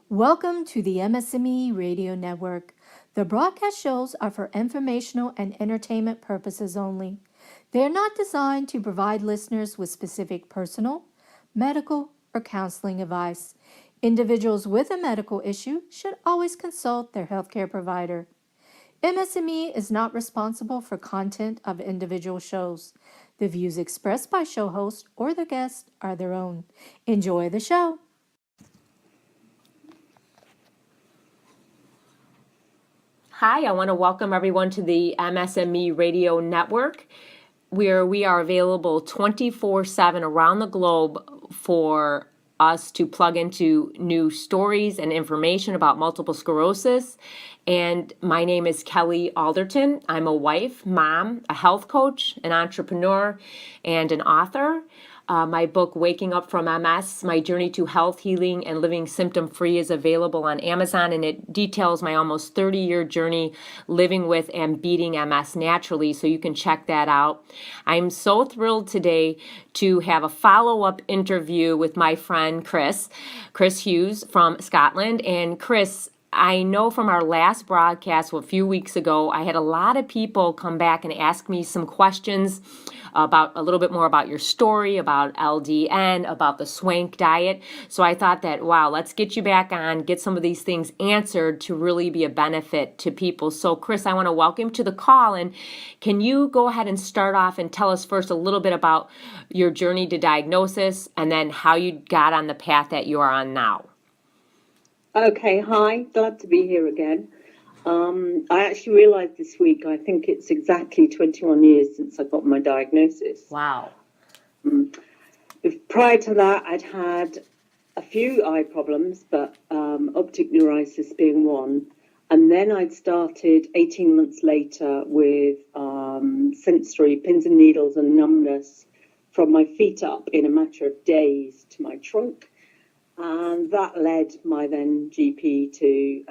Welcome to the MS&Me Radio Network. The broadcast shows are for informational and entertainment purposes only. They are not designed to provide listeners with specific personal, medical, or counseling advice. Individuals with a medical issue should always consult their healthcare provider. MS&Me is not responsible for content of individual shows. The views expressed by show hosts or their guests are their own. Enjoy the show. Hi, I want to welcome everyone to the MS&Me Radio Network, where we are available 24/7 around the globe for us to plug into new stories and information about multiple sclerosis. And my name is Kelly Alderton. I'm a wife, mom, a health coach, an entrepreneur, and an author. My book, Waking Up from MS, My Journey to Health, Healing, and Living Symptom-Free is available on Amazon, and it details my almost 30-year journey living with and beating MS naturally, so you can check that out. I'm so thrilled today to have a follow-up interview with my friend Chris Hughes from Scotland. And Chris, I know from our last broadcast a few weeks ago, I had a lot of people come back and ask me some questions about a little bit more about your story, about LDN, about the Swank Diet. So I thought that, wow, let's get you back on, get some of these things answered to really be a benefit to people. So Chris, I want to welcome you to the call. And can you go ahead and start off and tell us first a little bit about your journey to diagnosis and then how you got on the path that you are on now? Okay, hi, glad to be here again. I actually realized this week, I think it's exactly 21 years since I got my diagnosis. Wow. Prior to that, I'd had a few eye problems, but optic neuritis being one. And then I'd started 18 months later with sensory pins and needles and numbness from my feet up in a matter of days to my trunk. And that led my then GP to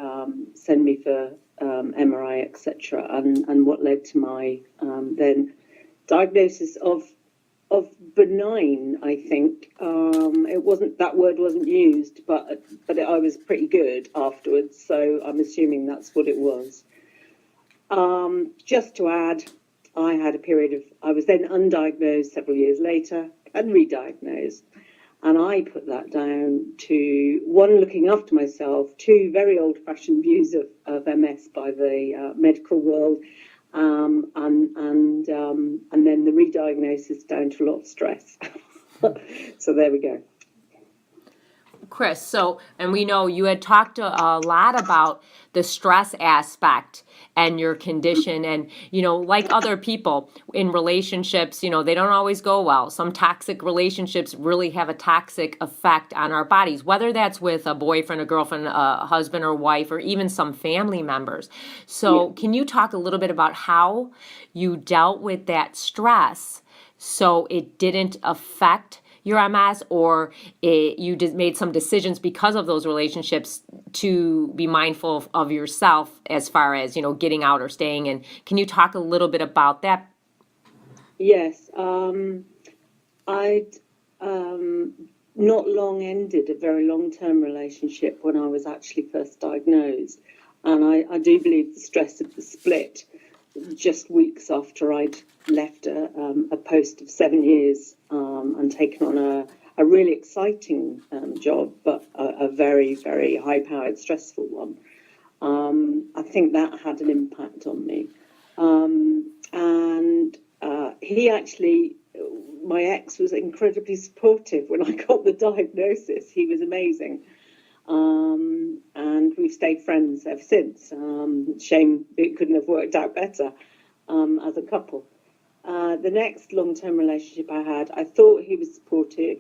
send me for MRI, etc. And what led to my then diagnosis of benign, I think. It wasn't, that word wasn't used, but I was pretty good afterwards, so I'm assuming that's what it was. Just to add, I had a period of, I was then undiagnosed several years later and re-diagnosed. And I put that down to, one, looking after myself, two, very old-fashioned views of MS by the medical world, and then the re-diagnosis down to a lot of stress. So there we go. Chris, and we know you had talked a lot about the stress aspect and your condition, and, like other people in relationships, they don't always go well. Some toxic relationships really have a toxic effect on our bodies, whether that's with a boyfriend, a girlfriend, a husband or wife, or even some family members. So Can you talk a little bit about how you dealt with that stress so it didn't affect your MS, or you made some decisions because of those relationships to be mindful of yourself as far as, getting out or staying in? Can you talk a little bit about that? Yes. I'd not long ended a very long-term relationship when I was actually first diagnosed. And I do believe the stress of the split just weeks after I'd left a post of 7 years and taken on a really exciting job, but a very, very high-powered, stressful one. I think that had an impact on me. He actually, my ex was incredibly supportive when I got the diagnosis. He was amazing. And we've stayed friends ever since. Shame it couldn't have worked out better as a couple. The next long-term relationship I had, I thought he was supportive.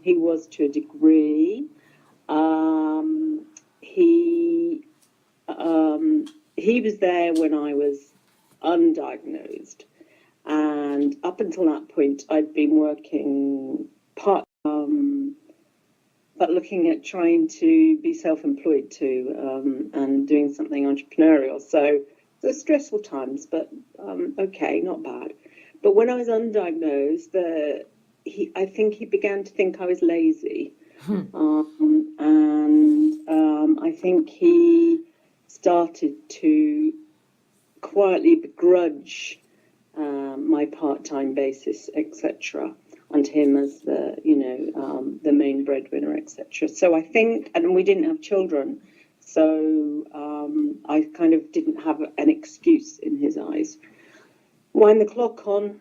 He was to a degree. He was there when I was undiagnosed. And up until that point, I'd been working but looking at trying to be self-employed too, and doing something entrepreneurial. So stressful times, but okay, not bad. But when I was undiagnosed, I think he began to think I was lazy, and think he started to quietly begrudge my part-time basis, etc., and him as the main breadwinner, etc. So I think, and we didn't have children, so I kind of didn't have an excuse in his eyes. Wind the clock on,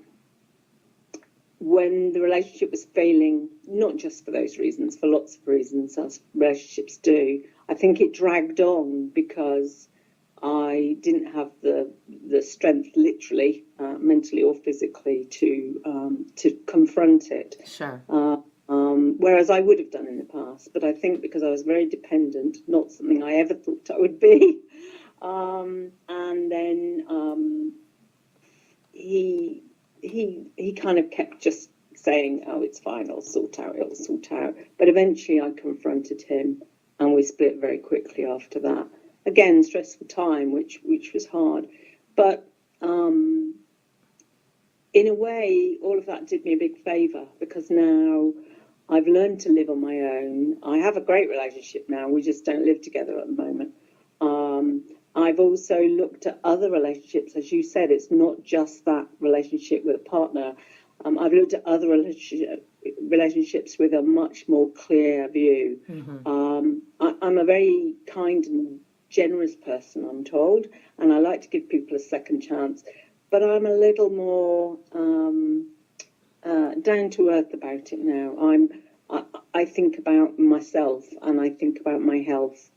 when the relationship was failing, not just for those reasons, for lots of reasons, as relationships do, I think it dragged on because I didn't have the strength, literally, mentally or physically, to confront it. Sure. Whereas I would have done in the past, but I think because I was very dependent, not something I ever thought I would be. And then he kind of kept just saying, "Oh, it's fine, it'll sort out." But eventually I confronted him, and we split very quickly after that. Again, stressful time, which was hard. But in a way, all of that did me a big favour, because now I've learned to live on my own. I have a great relationship now. We just don't live together at the moment. I've also looked at other relationships. As you said, it's not just that relationship with a partner. I've looked at other relationships with a much more clear view. I'm a very kind and generous person, I'm told, and I like to give people a second chance. But I'm a little more down to earth about it now. I think about myself, and I think about my health.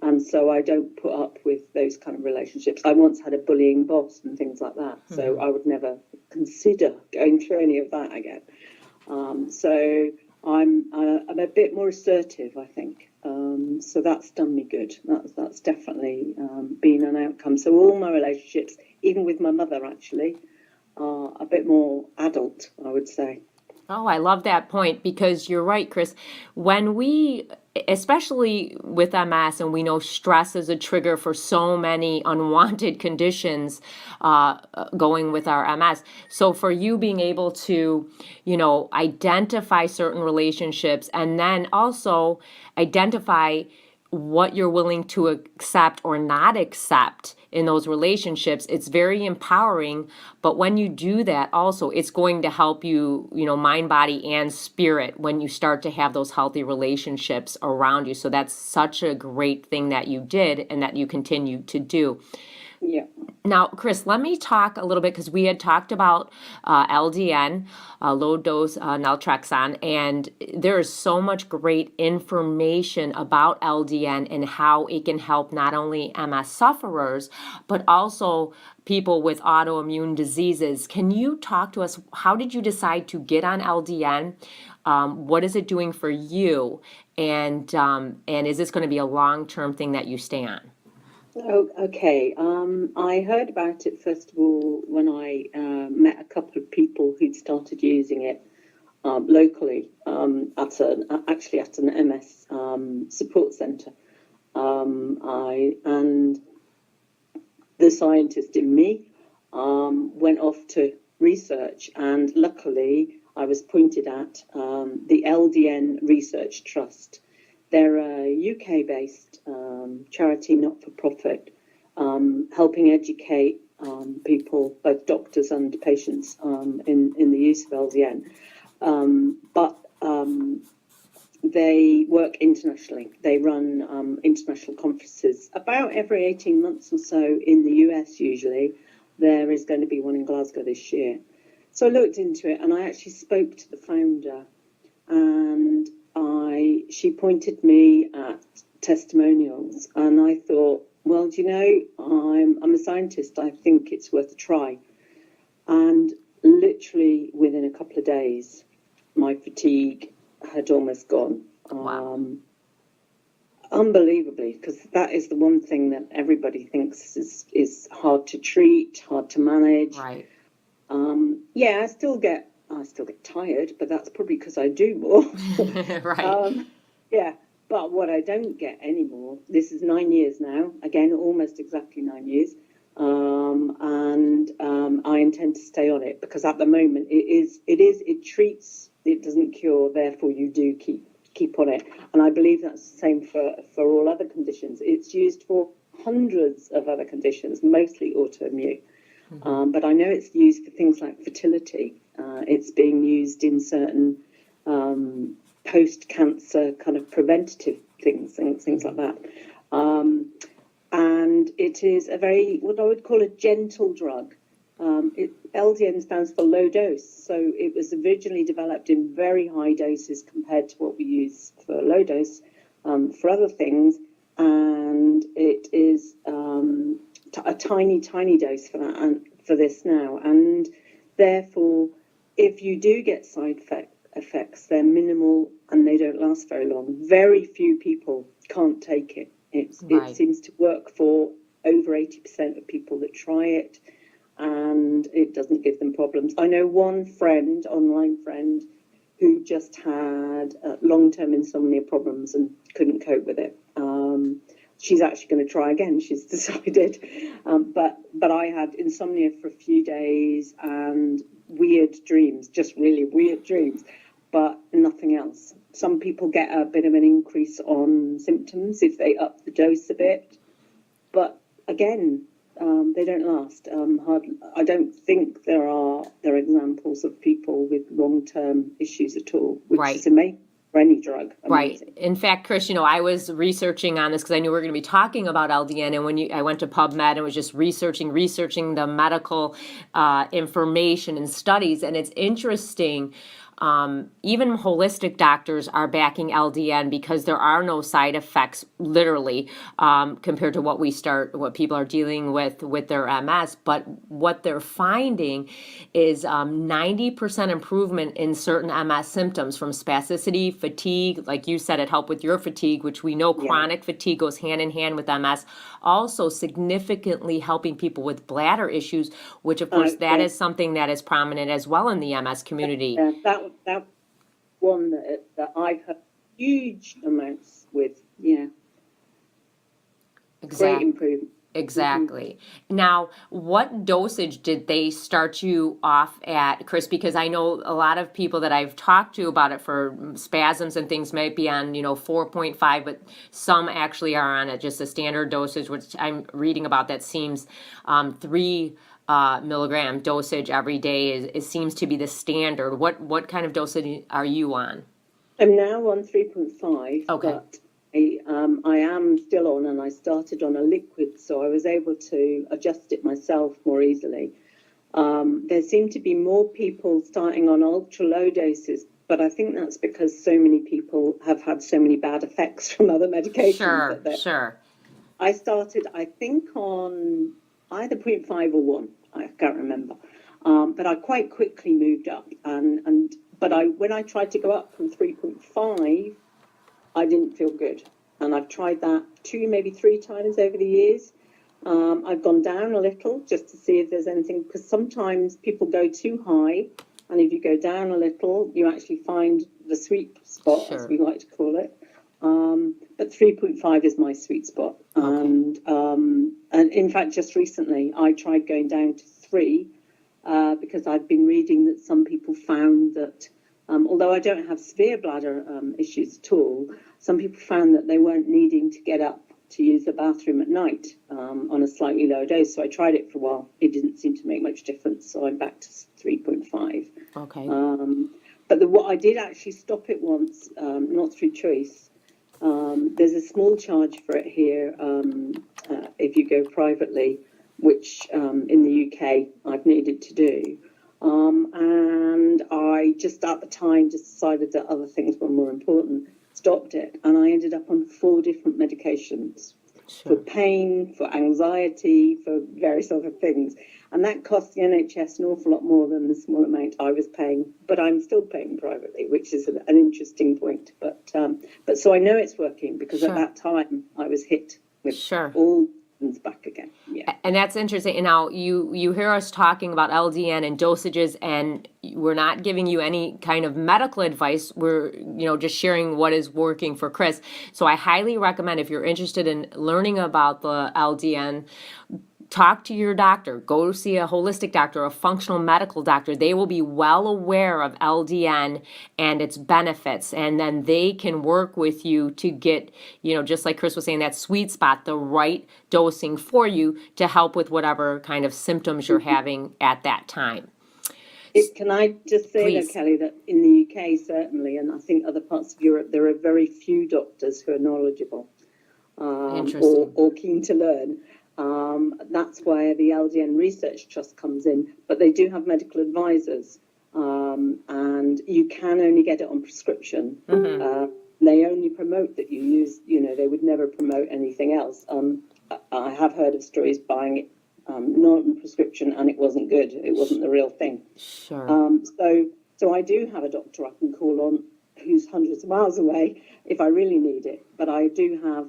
And so I don't put up with those kind of relationships. I once had a bullying boss and things like that. So I would never consider going through any of that again. So I'm a bit more assertive, I think. So that's done me good. That's definitely been an outcome. So all my relationships, even with my mother, actually, are a bit more adult, I would say. Oh, I love that point, because you're right, Chris. When we, especially with MS, and we know stress is a trigger for so many unwanted conditions going with our MS. So for you being able to, identify certain relationships, and then also identify what you're willing to accept or not accept in those relationships, it's very empowering. But when you do that, also, it's going to help you, mind, body, and spirit, when you start to have those healthy relationships around you. So that's such a great thing that you did and that you continue to do. Yeah. Now, Chris, let me talk a little bit, because we had talked about LDN, low dose naltrexone, and there is so much great information about LDN and how it can help not only MS sufferers, but also people with autoimmune diseases. Can you talk to us? How did you decide to get on LDN? What is it doing for you? And is this going to be a long-term thing that you stay on? Oh, okay. I heard about it, first of all, when I met a couple of people who'd started using it locally actually at an MS support centre. And the scientist in me went off to research, and luckily I was pointed at the LDN Research Trust. They're a UK-based charity, not-for-profit, helping educate people, both doctors and patients, in the use of LDN. But they work internationally. They run international conferences about every 18 months or so in the US, usually. There is going to be one in Glasgow this year. So I looked into it, and I actually spoke to the founder, and she pointed me at testimonials, and I thought, well, do you know, I'm a scientist. I think it's worth a try. And literally within a couple of days, my fatigue had almost gone. Wow. Unbelievably, because that is the one thing that everybody thinks is hard to treat, hard to manage. Right. Yeah, I still get tired, but that's probably because I do more. Right. Yeah, but what I don't get anymore, this is 9 years now, again, almost exactly 9 years, and I intend to stay on it, because at the moment it treats, it doesn't cure, therefore you do keep keep on it. And I believe that's the same for all other conditions. It's used for hundreds of other conditions, mostly autoimmune. But I know it's used for things like fertility. It's being used in certain post-cancer kind of preventative things like that. And it is a very, what I would call a gentle drug. LDN stands for low dose, so it was originally developed in very high doses compared to what we use for low dose for other things, and it is a tiny dose for that and for this now, and therefore, if you do get side effects, they're minimal and they don't last very long. Very few people can't take it. It seems to work for over 80% of people that try it, and it doesn't give them problems. I know one friend, online friend, who just had long-term insomnia problems and couldn't cope with it. She's actually going to try again, she's decided. But I had insomnia for a few days and weird dreams, just really weird dreams, but nothing else. Some people get a bit of an increase on symptoms if they up the dose a bit, but again, they don't last. I don't think there are examples of people with long-term issues at all, which is amazing for any drug. Amazing. Right. In fact, Chris, I was researching on this because I knew we were going to be talking about LDN, and when I went to PubMed and was just researching the medical information and studies, and it's interesting. Even holistic doctors are backing LDN because there are no side effects, literally, compared to what people are dealing with their MS. But what they're finding is 90% improvement in certain MS symptoms, from spasticity, fatigue. Like you said, it helped with your fatigue, which we know chronic fatigue goes hand in hand with MS. Also significantly helping people with bladder issues, which of course that is something that is prominent as well in the MS community. That one that I've heard huge amounts with, Great improvement. Exactly. Now, what dosage did they start you off at, Chris? Because I know a lot of people that I've talked to about it for spasms and things might be on, 4.5, but some actually are on just a standard dosage, which I'm reading about that seems 3 milligram dosage every day seems to be the standard. What kind of dosage are you on? I'm now on 3.5. Okay. But I am still on, and I started on a liquid, so I was able to adjust it myself more easily. There seem to be more people starting on ultra low doses, but I think that's because so many people have had so many bad effects from other medications. Sure. I started, I think, on either 0.5 or 1. I can't remember. But I quite quickly moved up, but when I tried to go up from 3.5, I didn't feel good. And I've tried that 2, maybe 3 times over the years. I've gone down a little just to see if there's anything, because sometimes people go too high, and if you go down a little, you actually find the sweet spot, as we like to call it. But 3.5 is my sweet spot. Okay. And in fact, just recently, I tried going down to 3 because I'd been reading that some people found that, although I don't have severe bladder issues at all, some people found that they weren't needing to get up to use the bathroom at night on a slightly lower dose. So I tried it for a while. It didn't seem to make much difference. So I'm back to 3.5. Okay. But what I did actually stop it once, not through choice. There's a small charge for it here if you go privately, which in the UK I've needed to do. And I just at the time decided that other things were more important, stopped it, and I ended up on 4 different medications for pain, for anxiety, for various other things. And that cost the NHS an awful lot more than the small amount I was paying, but I'm still paying privately, which is an interesting point. But so I know it's working because at that time I was hit with all back again. Yeah. And that's interesting. And now you hear us talking about LDN and dosages, and we're not giving you any kind of medical advice. We're, just sharing what is working for Chris. So I highly recommend, if you're interested in learning about the LDN, talk to your doctor, go see a holistic doctor, a functional medical doctor. They will be well aware of LDN and its benefits, and then they can work with you to get, just like Chris was saying, that sweet spot, the right dosing for you to help with whatever kind of symptoms you're having at that time. Can I just say, Please. though, Kelly, that in the UK, certainly, and I think other parts of Europe, there are very few doctors who are knowledgeable or keen to learn. That's where the LDN Research Trust comes in, but they do have medical advisors, and you can only get it on prescription. They only promote that you use, they would never promote anything else. I have heard of stories buying it not on prescription, and it wasn't good. It wasn't the real thing. Sure. So I do have a doctor I can call on who's hundreds of miles away if I really need it. But I do have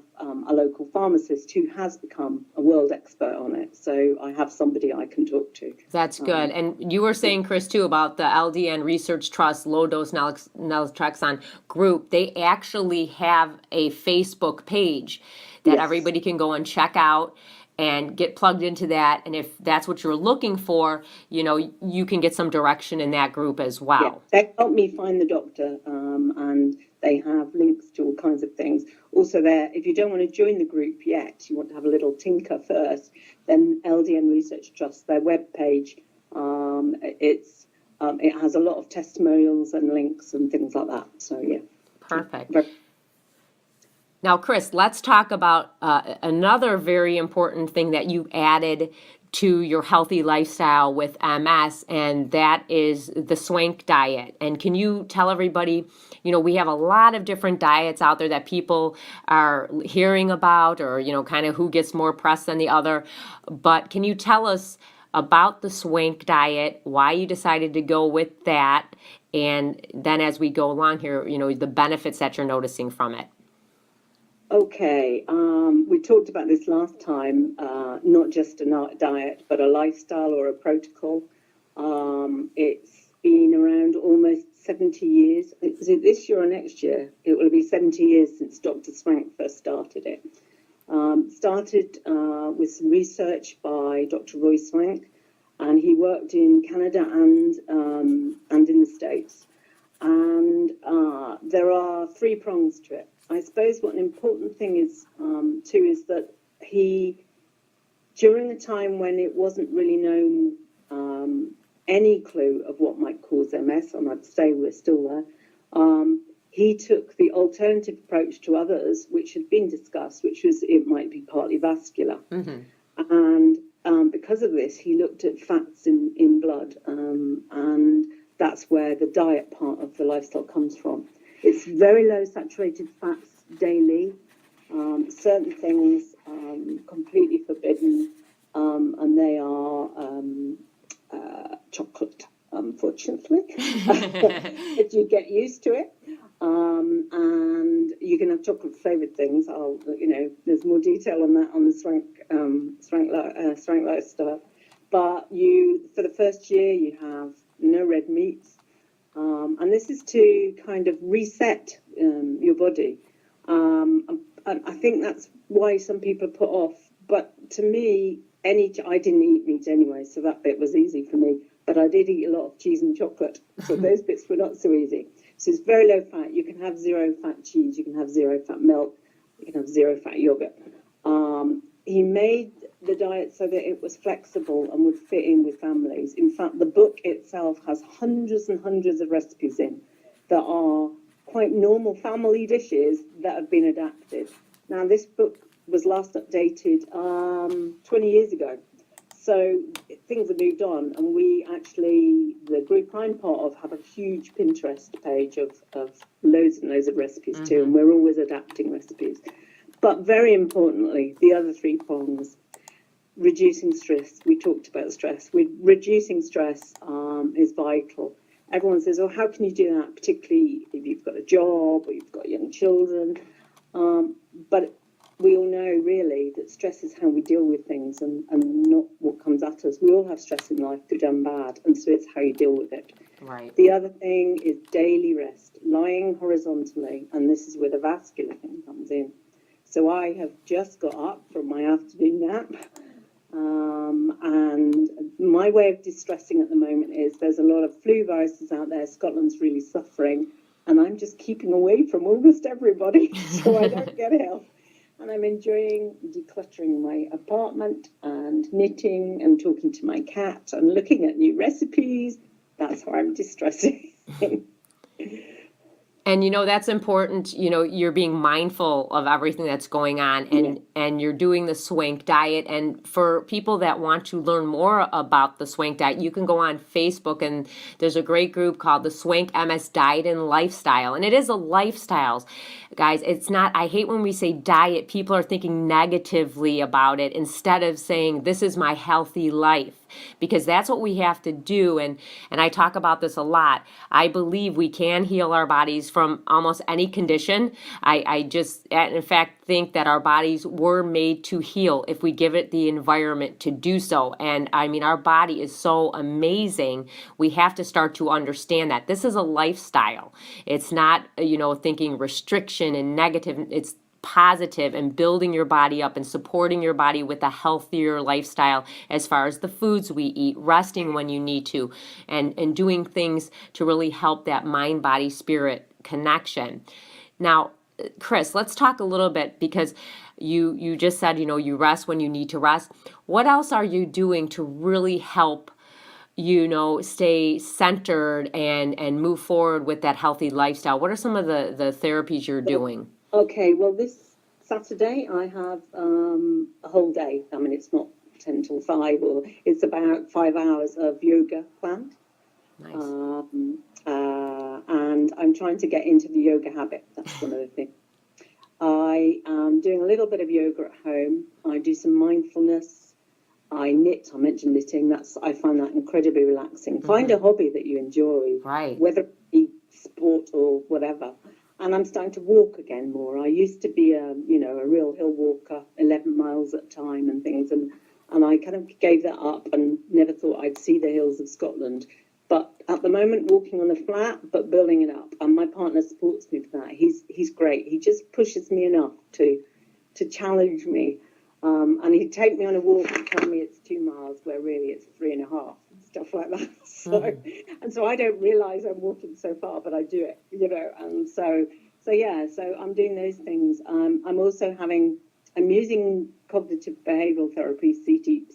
a local pharmacist who has become a world expert on it. So I have somebody I can talk to. That's good. And you were saying, Chris, too, about the LDN Research Trust low dose naltrexone group. They actually have a Facebook page that everybody can go and check out and get plugged into that. And if that's what you're looking for, you can get some direction in that group as well. Yeah, they help me find the doctor, and they have links to all kinds of things. Also there, if you don't want to join the group yet, you want to have a little tinker first, then LDN Research Trust, their webpage, it has a lot of testimonials and links and things like that. So, yeah. Perfect. Now, Chris, let's talk about another very important thing that you added to your healthy lifestyle with MS, and that is the Swank Diet. And can you tell everybody, we have a lot of different diets out there that people are hearing about, or, kind of who gets more press than the other. But can you tell us about the Swank Diet, why you decided to go with that, and then as we go along here, the benefits that you're noticing from it? Okay, we talked about this last time, not just a diet, but a lifestyle or a protocol. It's been around almost 70 years. Is it this year or next year? It will be 70 years since Dr. Swank first started it. Started with some research by Dr. Roy Swank, and he worked in Canada and in the States. And there are three prongs to it. I suppose what an important thing is, too, is that he, during a time when it wasn't really known any clue of what might cause MS, and I'd say we're still there, he took the alternative approach to others, which had been discussed, which was it might be partly vascular. And because of this, he looked at fats in blood, and that's where the diet part of the lifestyle comes from. It's very low saturated fats daily, certain things completely forbidden, and they are chocolate, unfortunately. But you get used to it, and you can have chocolate flavoured things. There's more detail on that on the Swank lifestyle. But for the first year, you have no red meats. And this is to kind of reset your body. And I think that's why some people are put off. But to me, I didn't eat meat anyway, so that bit was easy for me. But I did eat a lot of cheese and chocolate, so those bits were not so easy. So it's very low fat. You can have zero fat cheese, you can have zero fat milk, you can have zero fat yogurt. He made the diet so that it was flexible and would fit in with families. In fact, the book itself has hundreds and hundreds of recipes in that are quite normal family dishes that have been adapted. Now, this book was last updated 20 years ago. So things have moved on, and we actually, the group I'm part of, have a huge Pinterest page of loads and loads of recipes too, and we're always adapting recipes. But very importantly, the other three prongs, reducing stress. We talked about stress. Reducing stress is vital. Everyone says, oh, how can you do that, particularly if you've got a job or you've got young children? But we all know, really, that stress is how we deal with things and not what comes at us. We all have stress in life, good and bad, and so it's how you deal with it. Right. The other thing is daily rest, lying horizontally, and this is where the vascular thing comes in. So I have just got up from my afternoon nap, And my way of distressing at the moment is there's a lot of flu viruses out there. Scotland's really suffering, and I'm just keeping away from almost everybody so I don't get ill. And I'm enjoying decluttering my apartment and knitting and talking to my cat and looking at new recipes. That's how I'm distressing. And that's important. You're being mindful of everything that's going on, and you're doing the Swank Diet. And for people that want to learn more about the Swank Diet, you can go on Facebook, and there's a great group called the Swank MS Diet and Lifestyle. And it is a lifestyle, guys. It's not, I hate when we say diet, people are thinking negatively about it instead of saying, this is my healthy life. Because that's what we have to do. And I talk about this a lot. I believe we can heal our bodies from almost any condition. I just, in fact, think that our bodies were made to heal if we give it the environment to do so. And I mean, our body is so amazing. We have to start to understand that this is a lifestyle. It's not, thinking restriction and negative. It's positive and building your body up and supporting your body with a healthier lifestyle as far as the foods we eat, resting when you need to, and doing things to really help that mind, body, spirit connection. Now, Chris, let's talk a little bit, because you just said, you rest when you need to rest. What else are you doing to really help stay centered and move forward with that healthy lifestyle? What are some of the therapies you're doing? Okay, well, this Saturday I have a whole day. I mean, it's not 10 till 5, or it's about 5 hours of yoga planned. Nice. And I'm trying to get into the yoga habit. That's one of the things. I am doing a little bit of yoga at home. I do some mindfulness. I knit. I mentioned knitting. I find that incredibly relaxing. Mm-hmm. Find a hobby that you enjoy, right? Whether it be sport or whatever. And I'm starting to walk again more. I used to be a real hill walker, 11 miles at a time and things, and I kind of gave that up and never thought I'd see the hills of Scotland. But at the moment, walking on the flat, but building it up. And my partner supports me for that. He's great. He just pushes me enough to challenge me. And he'd take me on a walk and tell me it's 2 miles, where really it's 3.5, stuff like that. So I don't realize I'm walking so far, but I do it, and so I'm doing those things. I'm using cognitive behavioral therapy,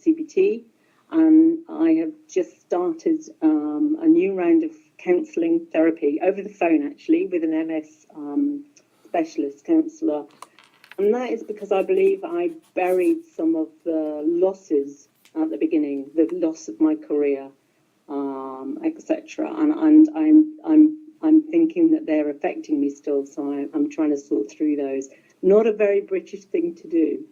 CBT, and I have just started a new round of counselling therapy over the phone, actually, with an MS specialist counsellor. And that is because I believe I buried some of the losses at the beginning, the loss of my career, etc. And I'm thinking that they're affecting me still, so I'm trying to sort through those. Not a very British thing to do,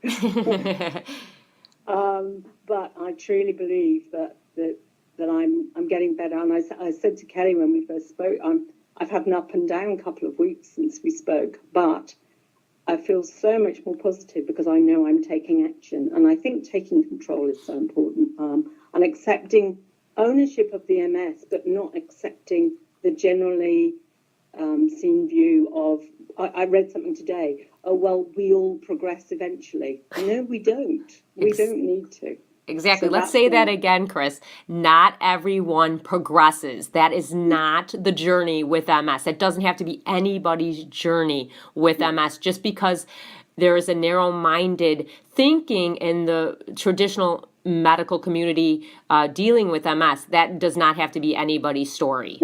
but I truly believe that I'm getting better. And I said to Kelly when we first spoke, I've had an up and down couple of weeks since we spoke, but I feel so much more positive because I know I'm taking action. And I think taking control is so important, and accepting ownership of the MS, but not accepting the generally seen view of, I read something today, oh, well, we all progress eventually. No, we don't. We don't need to. Exactly. Let's say that again, Chris. Not everyone progresses. That is not the journey with MS. That doesn't have to be anybody's journey with MS. Just because there is a narrow-minded thinking in the traditional medical community dealing with MS, that does not have to be anybody's story.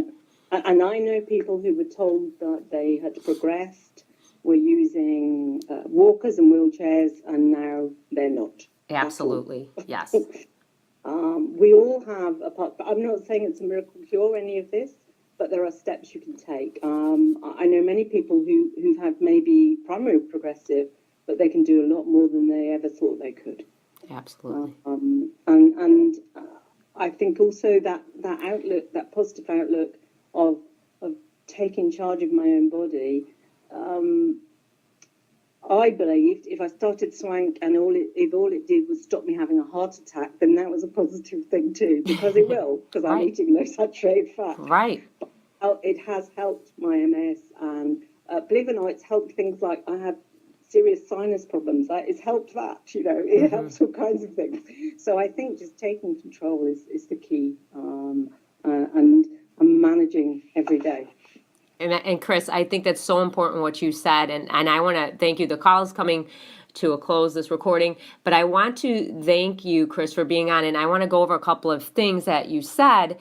And I know people who were told that they had progressed, were using walkers and wheelchairs, and now they're not. Absolutely, yes. We all have a part. I'm not saying it's a miracle cure, any of this, but there are steps you can take. I know many people who've had maybe primary progressive, but they can do a lot more than they ever thought they could. Absolutely. And I think also that outlook, that positive outlook of taking charge of my own body. I believed if I started Swank and if all it did was stop me having a heart attack, then that was a positive thing too, because it will, because I'm eating low saturated fat. Right. But it has helped my MS, and believe it or not, it's helped things like I have serious sinus problems. It's helped that, it helps all kinds of things. So I think just taking control is the key, and managing every day. And Chris, I think that's so important what you said, and I want to thank you. The call is coming to a close, this recording, but I want to thank you, Chris, for being on, and I want to go over a couple of things that you said,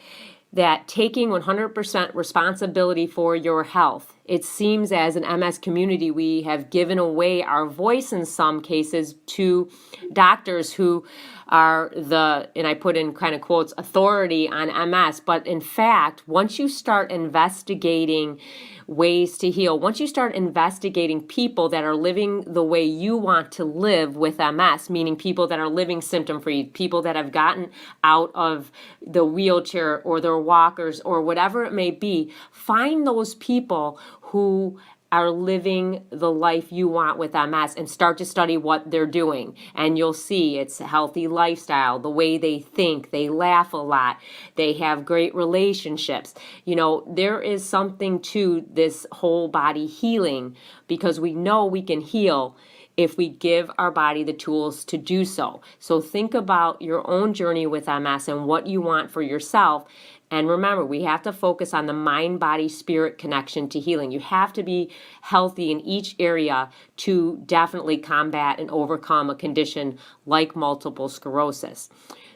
that taking 100% responsibility for your health. It seems as an MS community, we have given away our voice in some cases to doctors who are and I put in kind of quotes, authority on MS. But in fact, once you start investigating ways to heal, once you start investigating people that are living the way you want to live with MS, meaning people that are living symptom-free, people that have gotten out of the wheelchair or their walkers or whatever it may be, find those people who are living the life you want with MS and start to study what they're doing. And you'll see it's a healthy lifestyle, the way they think, they laugh a lot, they have great relationships. There is something to this whole body healing, because we know we can heal if we give our body the tools to do so. So think about your own journey with MS and what you want for yourself. And remember, we have to focus on the mind, body, spirit connection to healing. You have to be healthy in each area to definitely combat and overcome a condition like multiple sclerosis.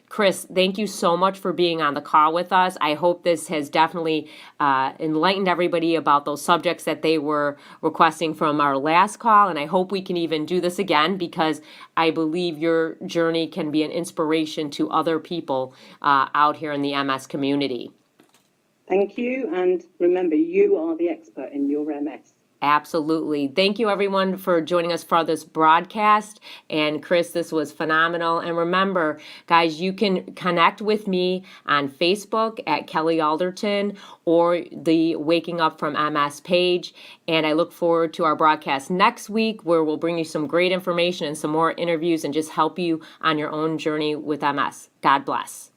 Chris, thank you so much for being on the call with us. I hope this has definitely enlightened everybody about those subjects that they were requesting from our last call. And I hope we can even do this again, because I believe your journey can be an inspiration to other people out here in the MS community. Thank you. And remember, you are the expert in your MS. Absolutely. Thank you, everyone, for joining us for this broadcast. And Chris, this was phenomenal. And remember, guys, you can connect with me on Facebook at Kelly Alderton or the Waking Up from MS page. And I look forward to our broadcast next week, where we'll bring you some great information and some more interviews and just help you on your own journey with MS. God bless.